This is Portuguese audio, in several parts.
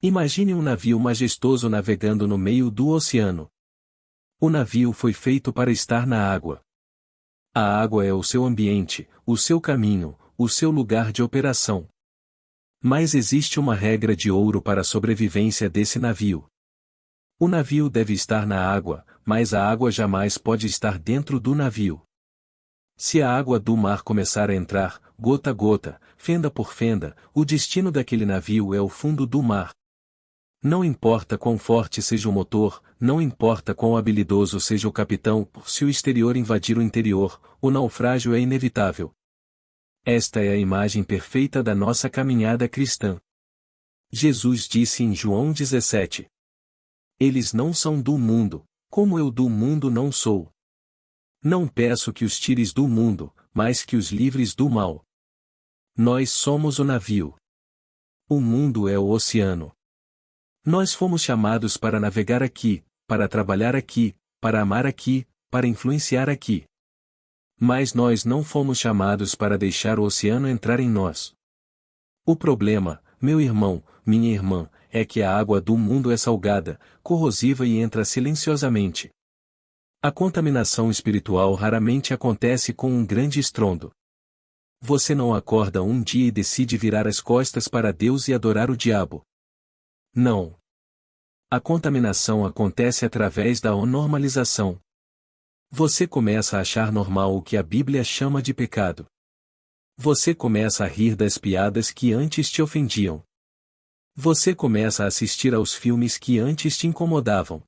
Imagine um navio majestoso navegando no meio do oceano. O navio foi feito para estar na água. A água é o seu ambiente, o seu caminho, o seu lugar de operação. Mas existe uma regra de ouro para a sobrevivência desse navio. O navio deve estar na água, mas a água jamais pode estar dentro do navio. Se a água do mar começar a entrar, gota a gota, fenda por fenda, o destino daquele navio é o fundo do mar. Não importa quão forte seja o motor, não importa quão habilidoso seja o capitão, se o exterior invadir o interior, o naufrágio é inevitável. Esta é a imagem perfeita da nossa caminhada cristã. Jesus disse em João 17: Eles não são do mundo, como eu do mundo não sou. Não peço que os tires do mundo, mas que os livres do mal. Nós somos o navio. O mundo é o oceano. Nós fomos chamados para navegar aqui, para trabalhar aqui, para amar aqui, para influenciar aqui. Mas nós não fomos chamados para deixar o oceano entrar em nós. O problema, meu irmão, minha irmã, é que a água do mundo é salgada, corrosiva e entra silenciosamente. A contaminação espiritual raramente acontece com um grande estrondo. Você não acorda um dia e decide virar as costas para Deus e adorar o diabo. Não. A contaminação acontece através da normalização. Você começa a achar normal o que a Bíblia chama de pecado. Você começa a rir das piadas que antes te ofendiam. Você começa a assistir aos filmes que antes te incomodavam.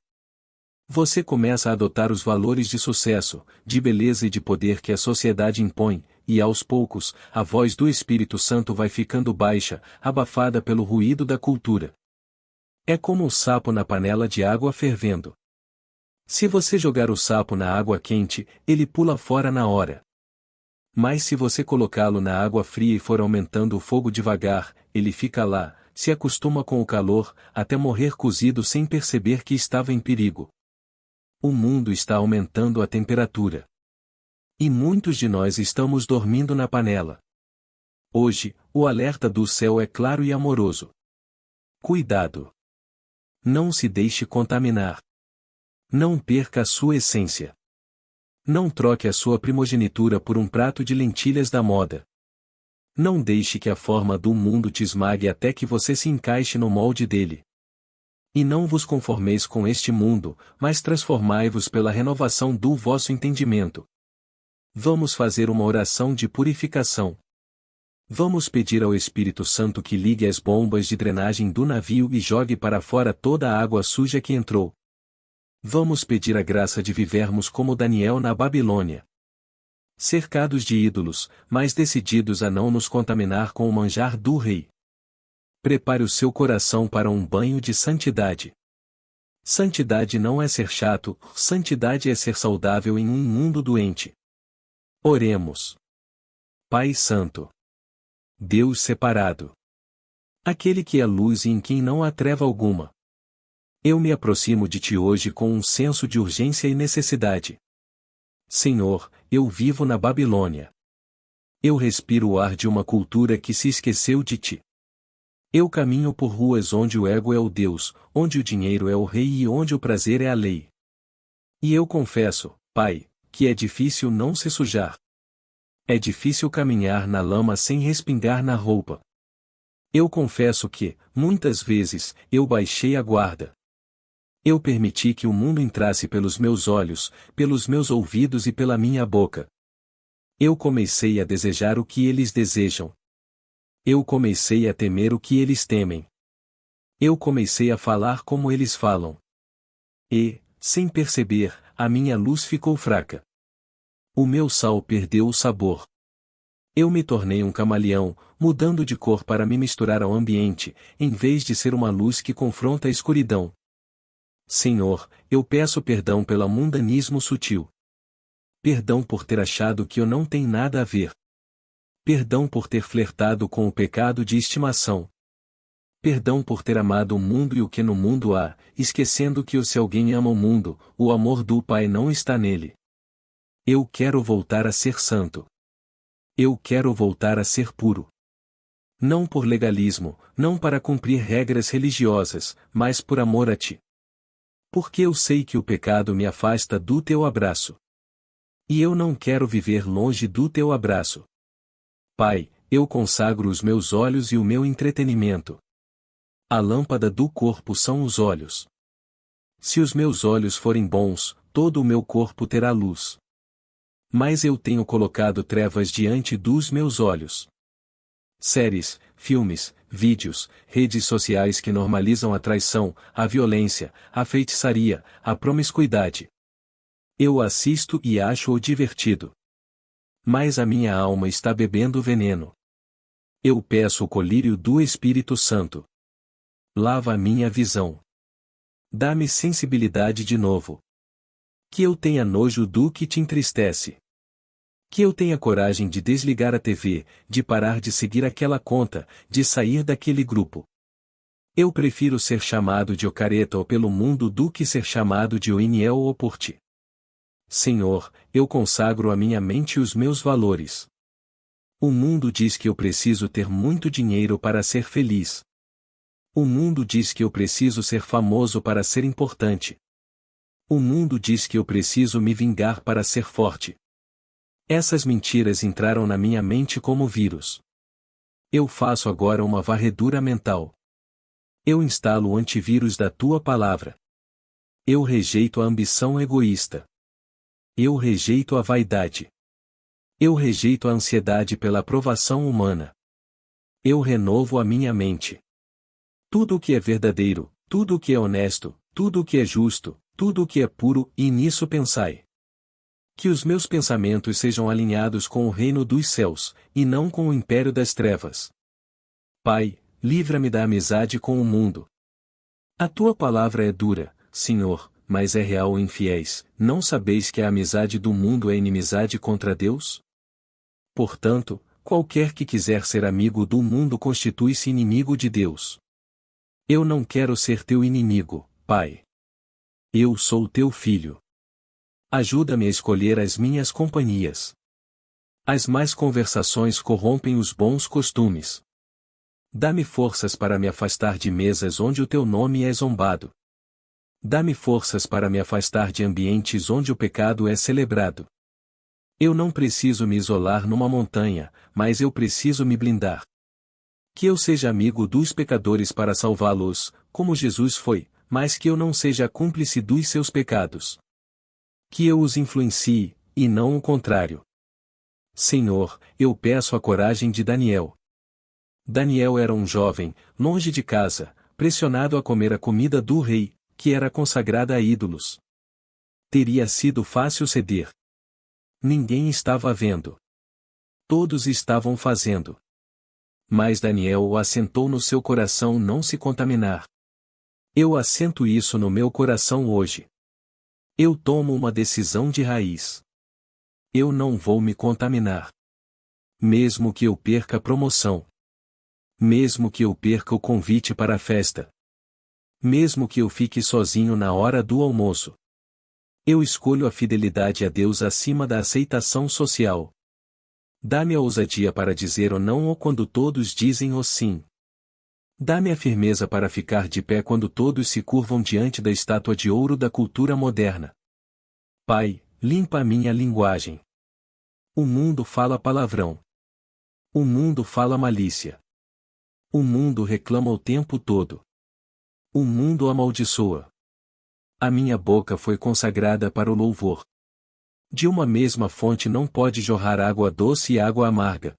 Você começa a adotar os valores de sucesso, de beleza e de poder que a sociedade impõe, e aos poucos, a voz do Espírito Santo vai ficando baixa, abafada pelo ruído da cultura. É como um sapo na panela de água fervendo. Se você jogar o sapo na água quente, ele pula fora na hora. Mas se você colocá-lo na água fria e for aumentando o fogo devagar, ele fica lá, se acostuma com o calor, até morrer cozido sem perceber que estava em perigo. O mundo está aumentando a temperatura. E muitos de nós estamos dormindo na panela. Hoje, o alerta do céu é claro e amoroso. Cuidado! Não se deixe contaminar. Não perca a sua essência. Não troque a sua primogenitura por um prato de lentilhas da moda. Não deixe que a forma do mundo te esmague até que você se encaixe no molde dele. E não vos conformeis com este mundo, mas transformai-vos pela renovação do vosso entendimento. Vamos fazer uma oração de purificação. Vamos pedir ao Espírito Santo que ligue as bombas de drenagem do navio e jogue para fora toda a água suja que entrou. Vamos pedir a graça de vivermos como Daniel na Babilônia. Cercados de ídolos, mas decididos a não nos contaminar com o manjar do rei. Prepare o seu coração para um banho de santidade. Santidade não é ser chato, santidade é ser saudável em um mundo doente. Oremos. Pai Santo. Deus separado. Aquele que é luz e em quem não há treva alguma. Eu me aproximo de ti hoje com um senso de urgência e necessidade. Senhor, eu vivo na Babilônia. Eu respiro o ar de uma cultura que se esqueceu de ti. Eu caminho por ruas onde o ego é o Deus, onde o dinheiro é o rei e onde o prazer é a lei. E eu confesso, Pai, que é difícil não se sujar. É difícil caminhar na lama sem respingar na roupa. Eu confesso que, muitas vezes, eu baixei a guarda. Eu permiti que o mundo entrasse pelos meus olhos, pelos meus ouvidos e pela minha boca. Eu comecei a desejar o que eles desejam. Eu comecei a temer o que eles temem. Eu comecei a falar como eles falam. E, sem perceber, a minha luz ficou fraca. O meu sal perdeu o sabor. Eu me tornei um camaleão, mudando de cor para me misturar ao ambiente, em vez de ser uma luz que confronta a escuridão. Senhor, eu peço perdão pelo mundanismo sutil. Perdão por ter achado que eu não tenho nada a ver. Perdão por ter flertado com o pecado de estimação. Perdão por ter amado o mundo e o que no mundo há, esquecendo que se alguém ama o mundo, o amor do Pai não está nele. Eu quero voltar a ser santo. Eu quero voltar a ser puro. Não por legalismo, não para cumprir regras religiosas, mas por amor a ti. Porque eu sei que o pecado me afasta do teu abraço. E eu não quero viver longe do teu abraço. Pai, eu consagro os meus olhos e o meu entretenimento. A lâmpada do corpo são os olhos. Se os meus olhos forem bons, todo o meu corpo terá luz. Mas eu tenho colocado trevas diante dos meus olhos. Séries, filmes, vídeos, redes sociais que normalizam a traição, a violência, a feitiçaria, a promiscuidade. Eu assisto e acho-o divertido. Mas a minha alma está bebendo veneno. Eu peço o colírio do Espírito Santo. Lava a minha visão. Dá-me sensibilidade de novo. Que eu tenha nojo do que te entristece. Que eu tenha coragem de desligar a TV, de parar de seguir aquela conta, de sair daquele grupo. Eu prefiro ser chamado de Ocareta ou pelo mundo do que ser chamado de Oiniel ou por ti. Senhor, eu consagro a minha mente e os meus valores. O mundo diz que eu preciso ter muito dinheiro para ser feliz. O mundo diz que eu preciso ser famoso para ser importante. O mundo diz que eu preciso me vingar para ser forte. Essas mentiras entraram na minha mente como vírus. Eu faço agora uma varredura mental. Eu instalo o antivírus da tua palavra. Eu rejeito a ambição egoísta. Eu rejeito a vaidade. Eu rejeito a ansiedade pela aprovação humana. Eu renovo a minha mente. Tudo o que é verdadeiro, tudo o que é honesto, tudo o que é justo, tudo o que é puro, e nisso pensai. Que os meus pensamentos sejam alinhados com o reino dos céus, e não com o império das trevas. Pai, livra-me da amizade com o mundo. A tua palavra é dura, Senhor, mas é real em fiéis. Não sabeis que a amizade do mundo é inimizade contra Deus? Portanto, qualquer que quiser ser amigo do mundo constitui-se inimigo de Deus. Eu não quero ser teu inimigo, Pai. Eu sou teu filho. Ajuda-me a escolher as minhas companhias. As más conversações corrompem os bons costumes. Dá-me forças para me afastar de mesas onde o teu nome é zombado. Dá-me forças para me afastar de ambientes onde o pecado é celebrado. Eu não preciso me isolar numa montanha, mas eu preciso me blindar. Que eu seja amigo dos pecadores para salvá-los, como Jesus foi, mas que eu não seja cúmplice dos seus pecados. Que eu os influencie, e não o contrário. Senhor, eu peço a coragem de Daniel. Daniel era um jovem, longe de casa, pressionado a comer a comida do rei, que era consagrada a ídolos. Teria sido fácil ceder. Ninguém estava vendo. Todos estavam fazendo. Mas Daniel o assentou no seu coração não se contaminar. Eu assento isso no meu coração hoje. Eu tomo uma decisão de raiz. Eu não vou me contaminar. Mesmo que eu perca a promoção. Mesmo que eu perca o convite para a festa. Mesmo que eu fique sozinho na hora do almoço. Eu escolho a fidelidade a Deus acima da aceitação social. Dá-me a ousadia para dizer o não ou quando todos dizem o sim. Dá-me a firmeza para ficar de pé quando todos se curvam diante da estátua de ouro da cultura moderna. Pai, limpa a minha linguagem. O mundo fala palavrão. O mundo fala malícia. O mundo reclama o tempo todo. O mundo amaldiçoa. A minha boca foi consagrada para o louvor. De uma mesma fonte não pode jorrar água doce e água amarga.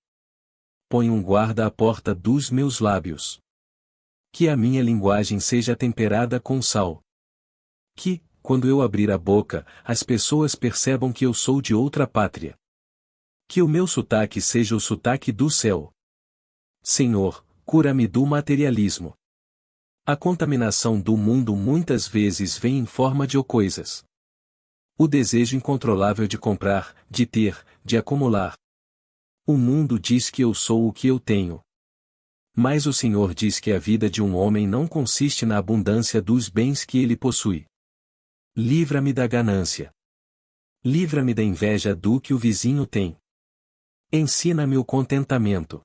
Põe um guarda à porta dos meus lábios. Que a minha linguagem seja temperada com sal. Que, quando eu abrir a boca, as pessoas percebam que eu sou de outra pátria. Que o meu sotaque seja o sotaque do céu. Senhor, cura-me do materialismo. A contaminação do mundo muitas vezes vem em forma de coisas. O desejo incontrolável de comprar, de ter, de acumular. O mundo diz que eu sou o que eu tenho. Mas o Senhor diz que a vida de um homem não consiste na abundância dos bens que ele possui. Livra-me da ganância. Livra-me da inveja do que o vizinho tem. Ensina-me o contentamento.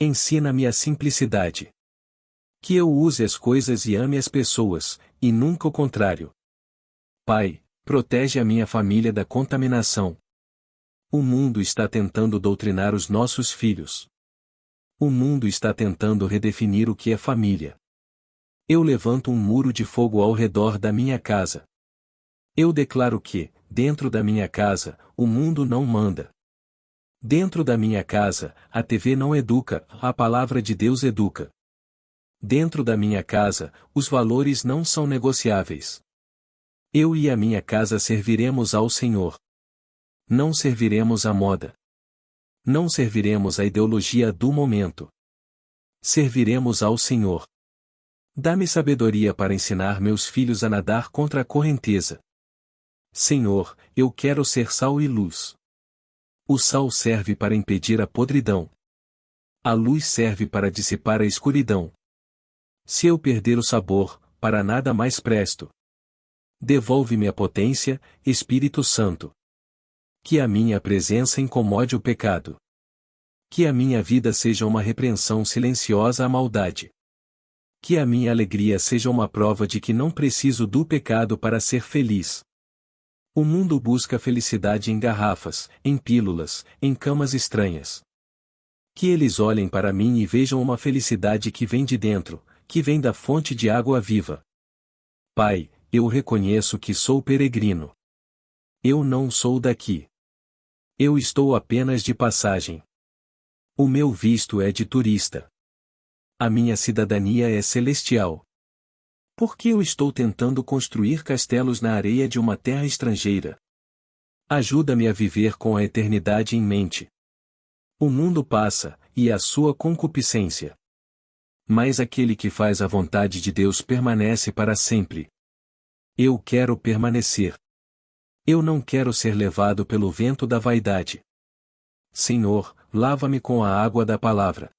Ensina-me a simplicidade. Que eu use as coisas e ame as pessoas, e nunca o contrário. Pai, protege a minha família da contaminação. O mundo está tentando doutrinar os nossos filhos. O mundo está tentando redefinir o que é família. Eu levanto um muro de fogo ao redor da minha casa. Eu declaro que, dentro da minha casa, o mundo não manda. Dentro da minha casa, a TV não educa, a palavra de Deus educa. Dentro da minha casa, os valores não são negociáveis. Eu e a minha casa serviremos ao Senhor. Não serviremos à moda. Não serviremos à ideologia do momento. Serviremos ao Senhor. Dá-me sabedoria para ensinar meus filhos a nadar contra a correnteza. Senhor, eu quero ser sal e luz. O sal serve para impedir a podridão. A luz serve para dissipar a escuridão. Se eu perder o sabor, para nada mais presto. Devolve-me a potência, Espírito Santo. Que a minha presença incomode o pecado. Que a minha vida seja uma repreensão silenciosa à maldade. Que a minha alegria seja uma prova de que não preciso do pecado para ser feliz. O mundo busca felicidade em garrafas, em pílulas, em camas estranhas. Que eles olhem para mim e vejam uma felicidade que vem de dentro, que vem da fonte de água viva. Pai, eu reconheço que sou peregrino. Eu não sou daqui. Eu estou apenas de passagem. O meu visto é de turista. A minha cidadania é celestial. Por que eu estou tentando construir castelos na areia de uma terra estrangeira? Ajuda-me a viver com a eternidade em mente. O mundo passa, e a sua concupiscência. Mas aquele que faz a vontade de Deus permanece para sempre. Eu quero permanecer. Eu não quero ser levado pelo vento da vaidade. Senhor, lava-me com a água da palavra.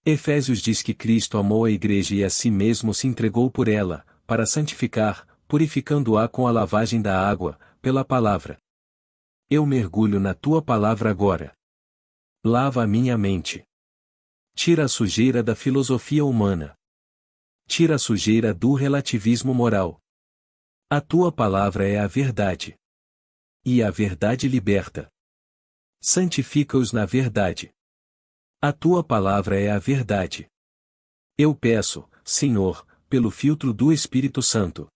Efésios diz que Cristo amou a igreja e a si mesmo se entregou por ela, para santificar, purificando-a com a lavagem da água, pela palavra. Eu mergulho na tua palavra agora. Lava a minha mente. Tira a sujeira da filosofia humana. Tira a sujeira do relativismo moral. A tua palavra é a verdade. E a verdade liberta. Santifica-os na verdade. A tua palavra é a verdade. Eu peço, Senhor, pelo filtro do Espírito Santo.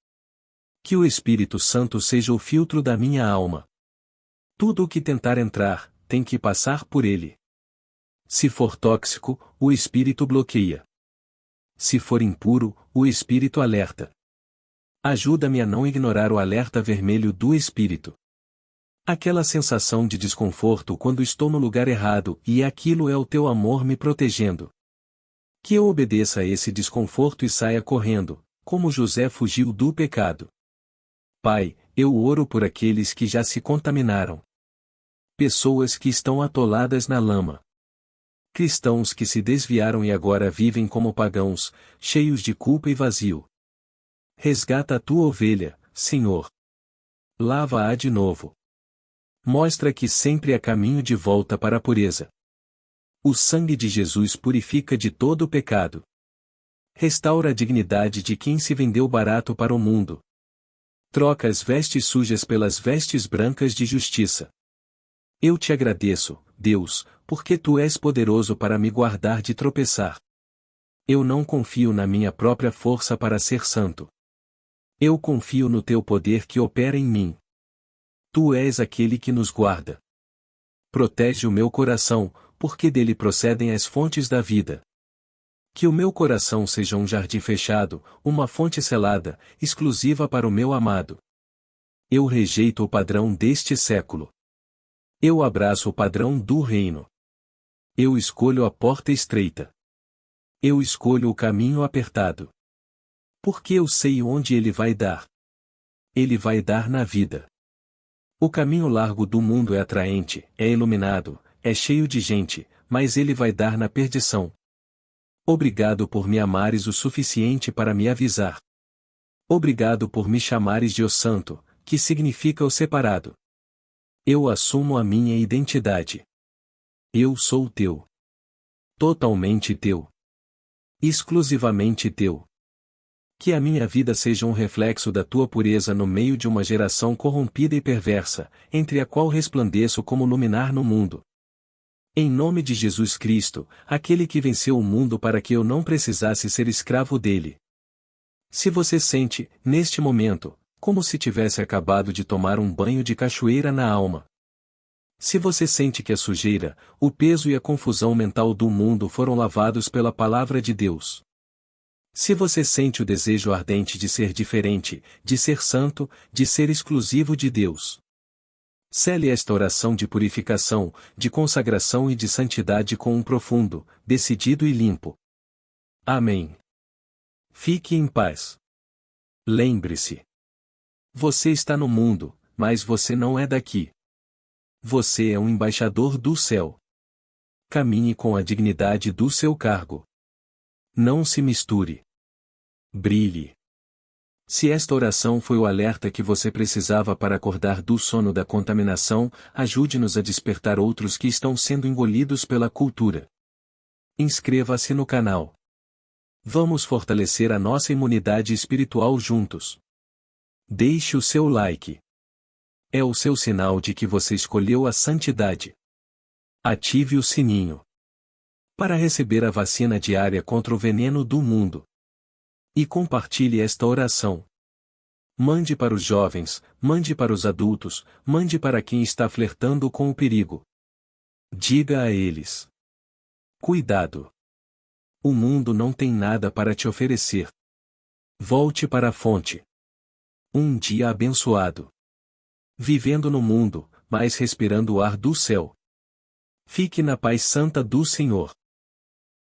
Que o Espírito Santo seja o filtro da minha alma. Tudo o que tentar entrar, tem que passar por ele. Se for tóxico, o Espírito bloqueia. Se for impuro, o Espírito alerta. Ajuda-me a não ignorar o alerta vermelho do Espírito. Aquela sensação de desconforto quando estou no lugar errado e aquilo é o teu amor me protegendo. Que eu obedeça a esse desconforto e saia correndo, como José fugiu do pecado. Pai, eu oro por aqueles que já se contaminaram. Pessoas que estão atoladas na lama. Cristãos que se desviaram e agora vivem como pagãos, cheios de culpa e vazio. Resgata a tua ovelha, Senhor. Lava-a de novo. Mostra que sempre há caminho de volta para a pureza. O sangue de Jesus purifica de todo o pecado. Restaura a dignidade de quem se vendeu barato para o mundo. Troca as vestes sujas pelas vestes brancas de justiça. Eu te agradeço, Deus, porque tu és poderoso para me guardar de tropeçar. Eu não confio na minha própria força para ser santo. Eu confio no teu poder que opera em mim. Tu és aquele que nos guarda. Protege o meu coração, porque dele procedem as fontes da vida. Que o meu coração seja um jardim fechado, uma fonte selada, exclusiva para o meu amado. Eu rejeito o padrão deste século. Eu abraço o padrão do reino. Eu escolho a porta estreita. Eu escolho o caminho apertado. Porque eu sei onde ele vai dar. Ele vai dar na vida. O caminho largo do mundo é atraente, é iluminado, é cheio de gente, mas ele vai dar na perdição. Obrigado por me amares o suficiente para me avisar. Obrigado por me chamares de o Santo, que significa o separado. Eu assumo a minha identidade. Eu sou teu. Totalmente teu. Exclusivamente teu. Que a minha vida seja um reflexo da tua pureza no meio de uma geração corrompida e perversa, entre a qual resplandeço como luminar no mundo. Em nome de Jesus Cristo, aquele que venceu o mundo para que eu não precisasse ser escravo dele. Se você sente, neste momento, como se tivesse acabado de tomar um banho de cachoeira na alma. Se você sente que a sujeira, o peso e a confusão mental do mundo foram lavados pela palavra de Deus. Se você sente o desejo ardente de ser diferente, de ser santo, de ser exclusivo de Deus. Cele esta oração de purificação, de consagração e de santidade com um profundo, decidido e limpo. Amém. Fique em paz. Lembre-se. Você está no mundo, mas você não é daqui. Você é um embaixador do céu. Caminhe com a dignidade do seu cargo. Não se misture. Brilhe. Se esta oração foi o alerta que você precisava para acordar do sono da contaminação, ajude-nos a despertar outros que estão sendo engolidos pela cultura. Inscreva-se no canal. Vamos fortalecer a nossa imunidade espiritual juntos. Deixe o seu like. É o seu sinal de que você escolheu a santidade. Ative o sininho para receber a vacina diária contra o veneno do mundo. E compartilhe esta oração. Mande para os jovens, mande para os adultos, mande para quem está flertando com o perigo. Diga a eles: cuidado! O mundo não tem nada para te oferecer. Volte para a fonte. Um dia abençoado. Vivendo no mundo, mas respirando o ar do céu. Fique na paz santa do Senhor.